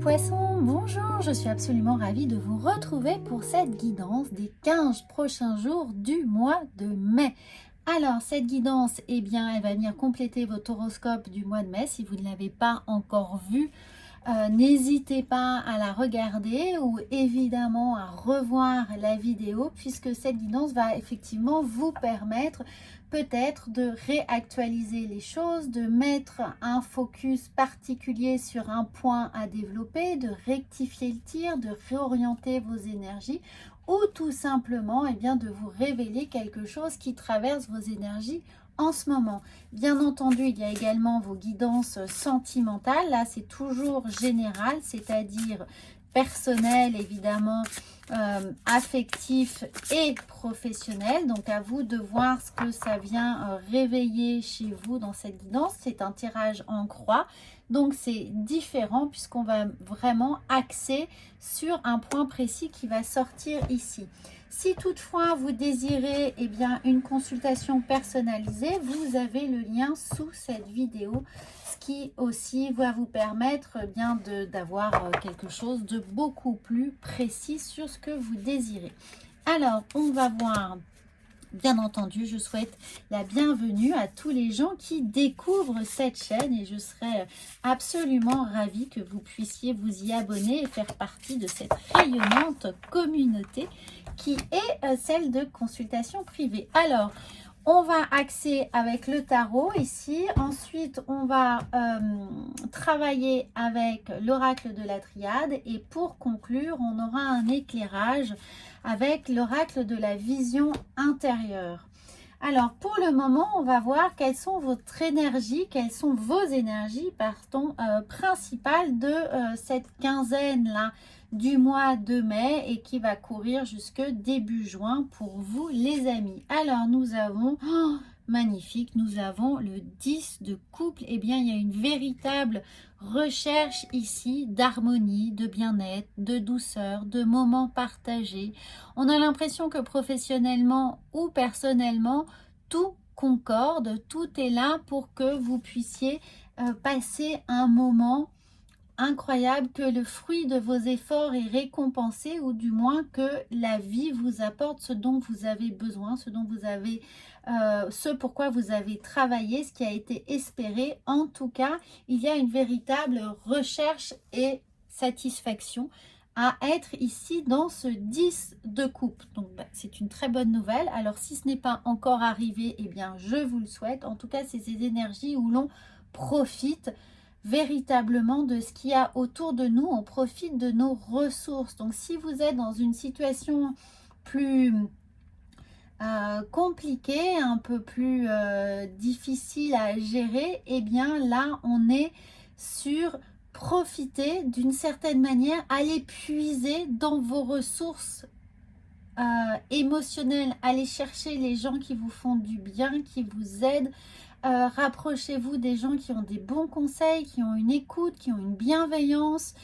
Poissons, bonjour, je suis absolument ravie de vous retrouver pour cette guidance des 15 prochains jours du mois de mai. Alors, cette guidance, eh bien, elle va venir compléter votre horoscope du mois de mai. Si vous ne l'avez pas encore vu, n'hésitez pas à la regarder ou évidemment à revoir la vidéo puisque cette guidance va effectivement vous permettre peut-être de réactualiser les choses, de mettre un focus particulier sur un point à développer, de rectifier le tir, de réorienter vos énergies ou tout simplement eh bien, de vous révéler quelque chose qui traverse vos énergies en ce moment. Bien entendu, il y a également vos guidances sentimentales. Là, c'est toujours général, c'est-à-dire personnel, évidemment, affectif et professionnel. Donc, à vous de voir ce que ça vient réveiller chez vous dans cette guidance. C'est un tirage en croix. Donc, c'est différent puisqu'on va vraiment axer sur un point précis qui va sortir ici. Si toutefois vous désirez eh bien, une consultation personnalisée, vous avez le lien sous cette vidéo, ce qui aussi va vous permettre eh bien d'avoir quelque chose de beaucoup plus précis sur ce que vous désirez. Alors, on va voir. Bien entendu, je souhaite la bienvenue à tous les gens qui découvrent cette chaîne et je serai absolument ravie que vous puissiez vous y abonner et faire partie de cette rayonnante communauté qui est celle de consultation privée. Alors, on va axer avec le tarot ici. Ensuite, on va travailler avec l'oracle de la triade. Et pour conclure, on aura un éclairage avec l'oracle de la vision intérieure. Alors, pour le moment, on va voir quelles sont votre énergie, quelles sont vos énergies, pardon, principales de cette quinzaine-là du mois de mai et qui va courir jusque début juin pour vous les amis. Alors nous avons, magnifique, nous avons le 10 de couple. Eh bien, il y a une véritable recherche ici d'harmonie, de bien-être, de douceur, de moments partagés. On a l'impression que professionnellement ou personnellement, tout concorde, tout est là pour que vous puissiez passer un moment incroyable, que le fruit de vos efforts est récompensé ou du moins que la vie vous apporte ce dont vous avez besoin, ce dont vous avez, ce pourquoi vous avez travaillé, ce qui a été espéré. En tout cas, il y a une véritable recherche et satisfaction à être ici dans ce 10 de coupe. Donc, c'est une très bonne nouvelle. Alors, si ce n'est pas encore arrivé, eh bien, je vous le souhaite. En tout cas, c'est ces énergies où l'on profite véritablement de ce qu'il y a autour de nous, on profite de nos ressources. Donc si vous êtes dans une situation plus compliquée, un peu plus difficile à gérer, eh bien là on est sur profiter d'une certaine manière, aller puiser dans vos ressources émotionnelles, aller chercher les gens qui vous font du bien, qui vous aident. Rapprochez-vous des gens qui ont des bons conseils, qui ont une écoute, qui ont une bienveillance,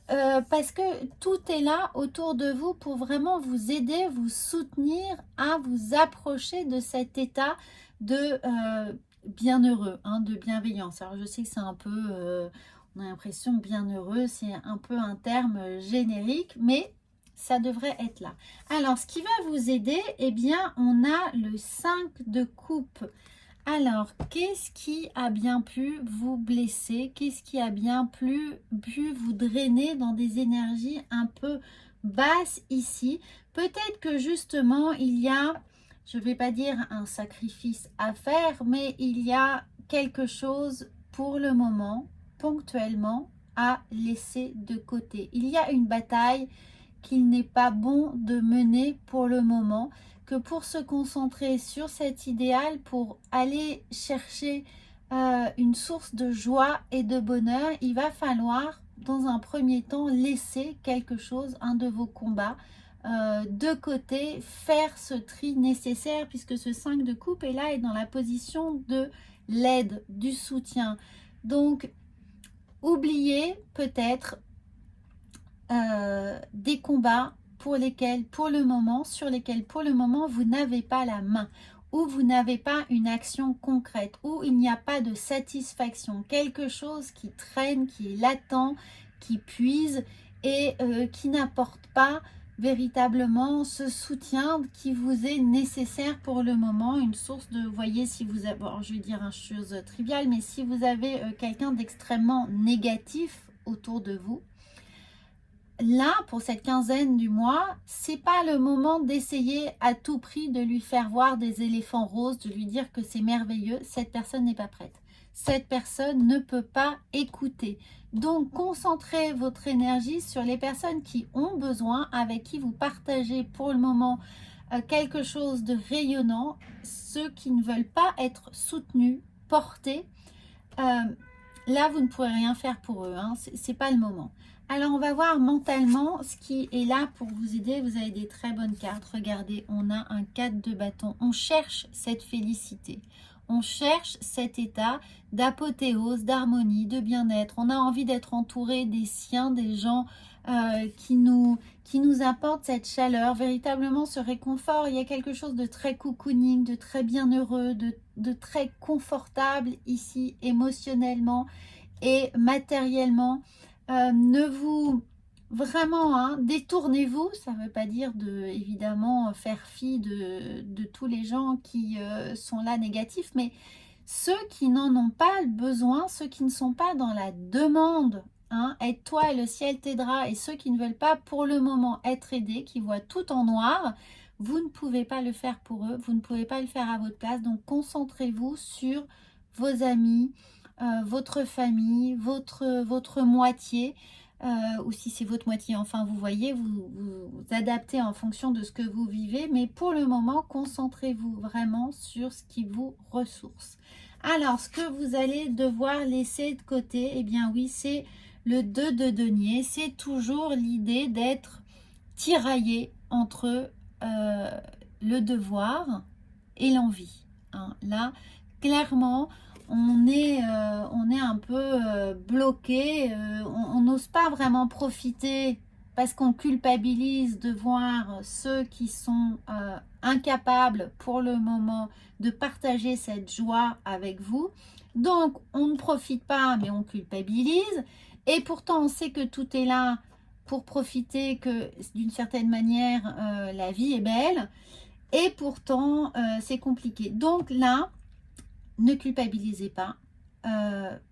parce que tout est là autour de vous pour vraiment vous aider, vous soutenir à vous approcher de cet état de bienheureux, de bienveillance. Alors je sais que c'est un peu, on a l'impression bienheureux, c'est un peu un terme générique, mais ça devrait être là. Alors ce qui va vous aider, eh bien on a le 5 de coupe. Alors, qu'est-ce qui a bien pu vous blesser? Qu'est-ce qui a bien pu vous drainer dans des énergies un peu basses ici? Peut-être que justement, il y a, je ne vais pas dire un sacrifice à faire, mais il y a quelque chose pour le moment, ponctuellement, à laisser de côté. Il y a une bataille qu'il n'est pas bon de mener pour le moment, que pour se concentrer sur cet idéal, pour aller chercher une source de joie et de bonheur, il va falloir dans un premier temps laisser quelque chose, un de vos combats de côté, faire ce tri nécessaire puisque ce 5 de coupe est là et dans la position de l'aide, du soutien. Donc oubliez peut-être des combats pour lesquels, sur lesquels pour le moment, vous n'avez pas la main, où vous n'avez pas une action concrète, où il n'y a pas de satisfaction, quelque chose qui traîne, qui est latent, qui puise et qui n'apporte pas véritablement ce soutien qui vous est nécessaire pour le moment, une source de, vous voyez, si vous avez, bon, je vais dire une chose triviale, mais si vous avez quelqu'un d'extrêmement négatif autour de vous, là, pour cette quinzaine du mois, c'est pas le moment d'essayer à tout prix de lui faire voir des éléphants roses, de lui dire que c'est merveilleux. Cette personne n'est pas prête. Cette personne ne peut pas écouter. Donc, concentrez votre énergie sur les personnes qui ont besoin, avec qui vous partagez pour le moment quelque chose de rayonnant, ceux qui ne veulent pas être soutenus, portés. Là, vous ne pourrez rien faire pour eux, hein. C'est pas le moment. Alors, on va voir mentalement ce qui est là pour vous aider. Vous avez des très bonnes cartes. Regardez, on a un 4 de bâton. On cherche cette félicité. On cherche cet état d'apothéose, d'harmonie, de bien-être. On a envie d'être entouré des siens, des gens qui nous apportent cette chaleur, véritablement ce réconfort. Il y a quelque chose de très cocooning, de très bienheureux, de très confortable ici, émotionnellement et matériellement. Ne vous... Vraiment, hein, détournez-vous, ça ne veut pas dire de, évidemment, faire fi de tous les gens qui sont là négatifs, mais ceux qui n'en ont pas besoin, ceux qui ne sont pas dans la demande, hein, aide-toi et le ciel t'aidera, et ceux qui ne veulent pas pour le moment être aidés, qui voient tout en noir, vous ne pouvez pas le faire pour eux, vous ne pouvez pas le faire à votre place, donc concentrez-vous sur vos amis, votre famille, votre moitié, ou si c'est votre moitié, enfin vous voyez, vous adaptez en fonction de ce que vous vivez, mais pour le moment, concentrez-vous vraiment sur ce qui vous ressource. Alors, ce que vous allez devoir laisser de côté, eh bien oui, c'est le 2 de denier, c'est toujours l'idée d'être tiraillé entre le devoir et l'envie, hein. Là, clairement, on est un peu bloqué, on n'ose pas vraiment profiter parce qu'on culpabilise de voir ceux qui sont incapables pour le moment de partager cette joie avec vous. Donc, on ne profite pas, mais on culpabilise. Et pourtant, on sait que tout est là pour profiter, que d'une certaine manière, la vie est belle. Et pourtant, c'est compliqué. Donc là, ne culpabilisez pas,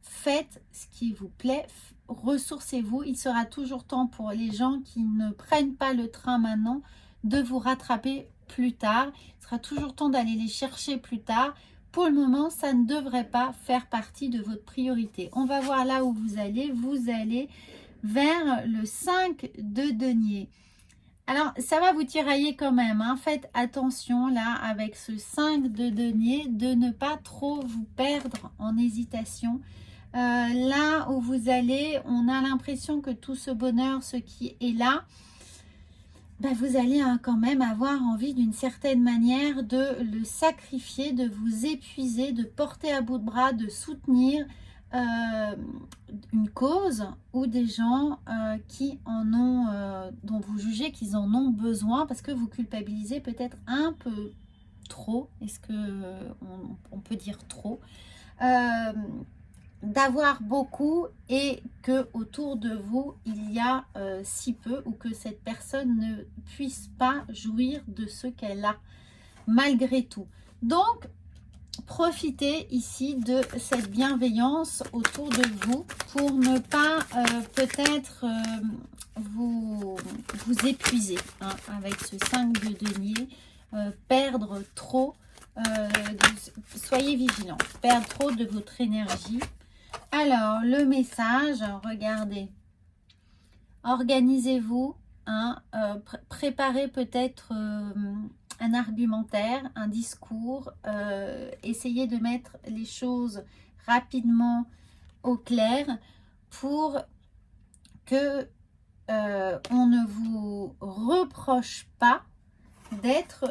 faites ce qui vous plaît, ressourcez-vous. Il sera toujours temps pour les gens qui ne prennent pas le train maintenant de vous rattraper plus tard. Il sera toujours temps d'aller les chercher plus tard. Pour le moment, ça ne devrait pas faire partie de votre priorité. On va voir là où vous allez. Vous allez vers le 5 de denier. Alors, ça va vous tirailler quand même, hein. Faites attention là, avec ce 5 de denier, de ne pas trop vous perdre en hésitation. Là où vous allez, on a l'impression que tout ce bonheur, ce qui est là, ben vous allez quand même avoir envie d'une certaine manière de le sacrifier, de vous épuiser, de porter à bout de bras, de soutenir une cause ou des gens qui en ont, dont vous jugez qu'ils en ont besoin parce que vous culpabilisez peut-être un peu trop, est-ce que on peut dire trop, d'avoir beaucoup et que autour de vous il y a si peu, ou que cette personne ne puisse pas jouir de ce qu'elle a malgré tout. Donc profitez ici de cette bienveillance autour de vous pour ne pas peut-être vous épuiser, hein, avec ce 5 de denier, perdre trop, soyez vigilants, perdre trop de votre énergie. Alors, le message, regardez, organisez-vous, hein, préparez peut-être un argumentaire, un discours, essayez de mettre les choses rapidement au clair pour que on ne vous reproche pas d'être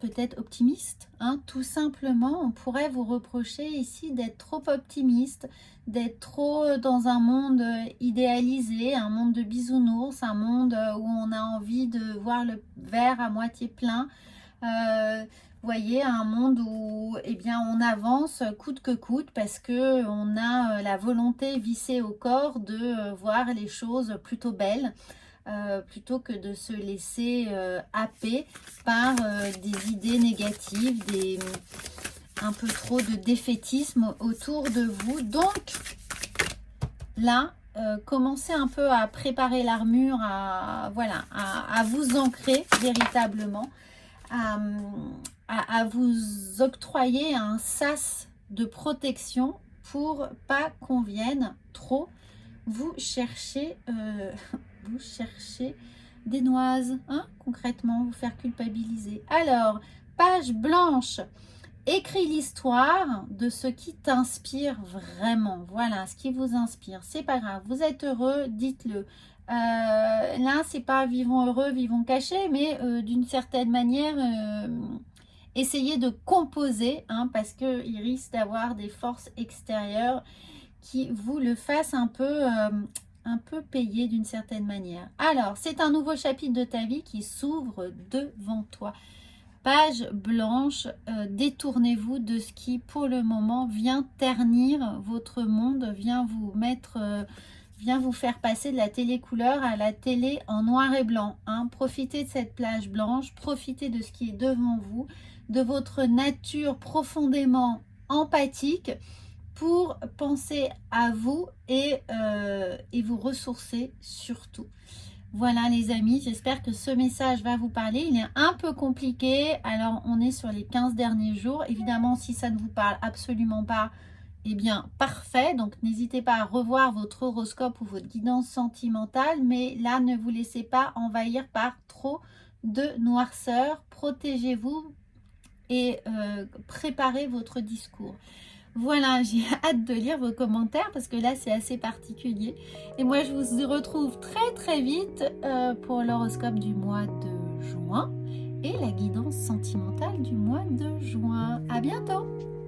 peut-être optimiste, hein, tout simplement. On pourrait vous reprocher ici d'être trop optimiste, d'être trop dans un monde idéalisé, un monde de bisounours, un monde où on a envie de voir le verre à moitié plein. voyez, un monde où eh bien, on avance coûte que coûte parce que on a la volonté vissée au corps de voir les choses plutôt belles. Plutôt que de se laisser happer par des idées négatives, un peu trop de défaitisme autour de vous. Donc là, commencez un peu à préparer l'armure, voilà, à vous ancrer véritablement, à vous octroyer un sas de protection pour pas qu'on vienne trop vous chercher vous cherchez des noises, hein, concrètement, vous faire culpabiliser. Alors, page blanche, écris l'histoire de ce qui t'inspire vraiment. Voilà, ce qui vous inspire. C'est pas grave, vous êtes heureux, dites-le. Là, c'est pas vivons heureux, vivons cachés, mais d'une certaine manière, essayez de composer, hein, parce qu'il risque d'avoir des forces extérieures qui vous le fassent un peu payer d'une certaine manière. Alors, c'est un nouveau chapitre de ta vie qui s'ouvre devant toi. Page blanche, détournez-vous de ce qui, pour le moment, vient ternir votre monde, vient vous faire passer de la télé couleur à la télé en noir et blanc. Hein. Profitez de cette plage blanche, profitez de ce qui est devant vous, de votre nature profondément empathique, pour penser à vous et vous ressourcer surtout. Voilà les amis, j'espère que ce message va vous parler. Il est un peu compliqué, alors on est sur les 15 derniers jours. Évidemment, si ça ne vous parle absolument pas, eh bien parfait. Donc n'hésitez pas à revoir votre horoscope ou votre guidance sentimentale. Mais là, ne vous laissez pas envahir par trop de noirceur. Protégez-vous et préparez votre discours. Voilà, j'ai hâte de lire vos commentaires parce que là, c'est assez particulier. Et moi, je vous retrouve très très vite pour l'horoscope du mois de juin et la guidance sentimentale du mois de juin. À bientôt!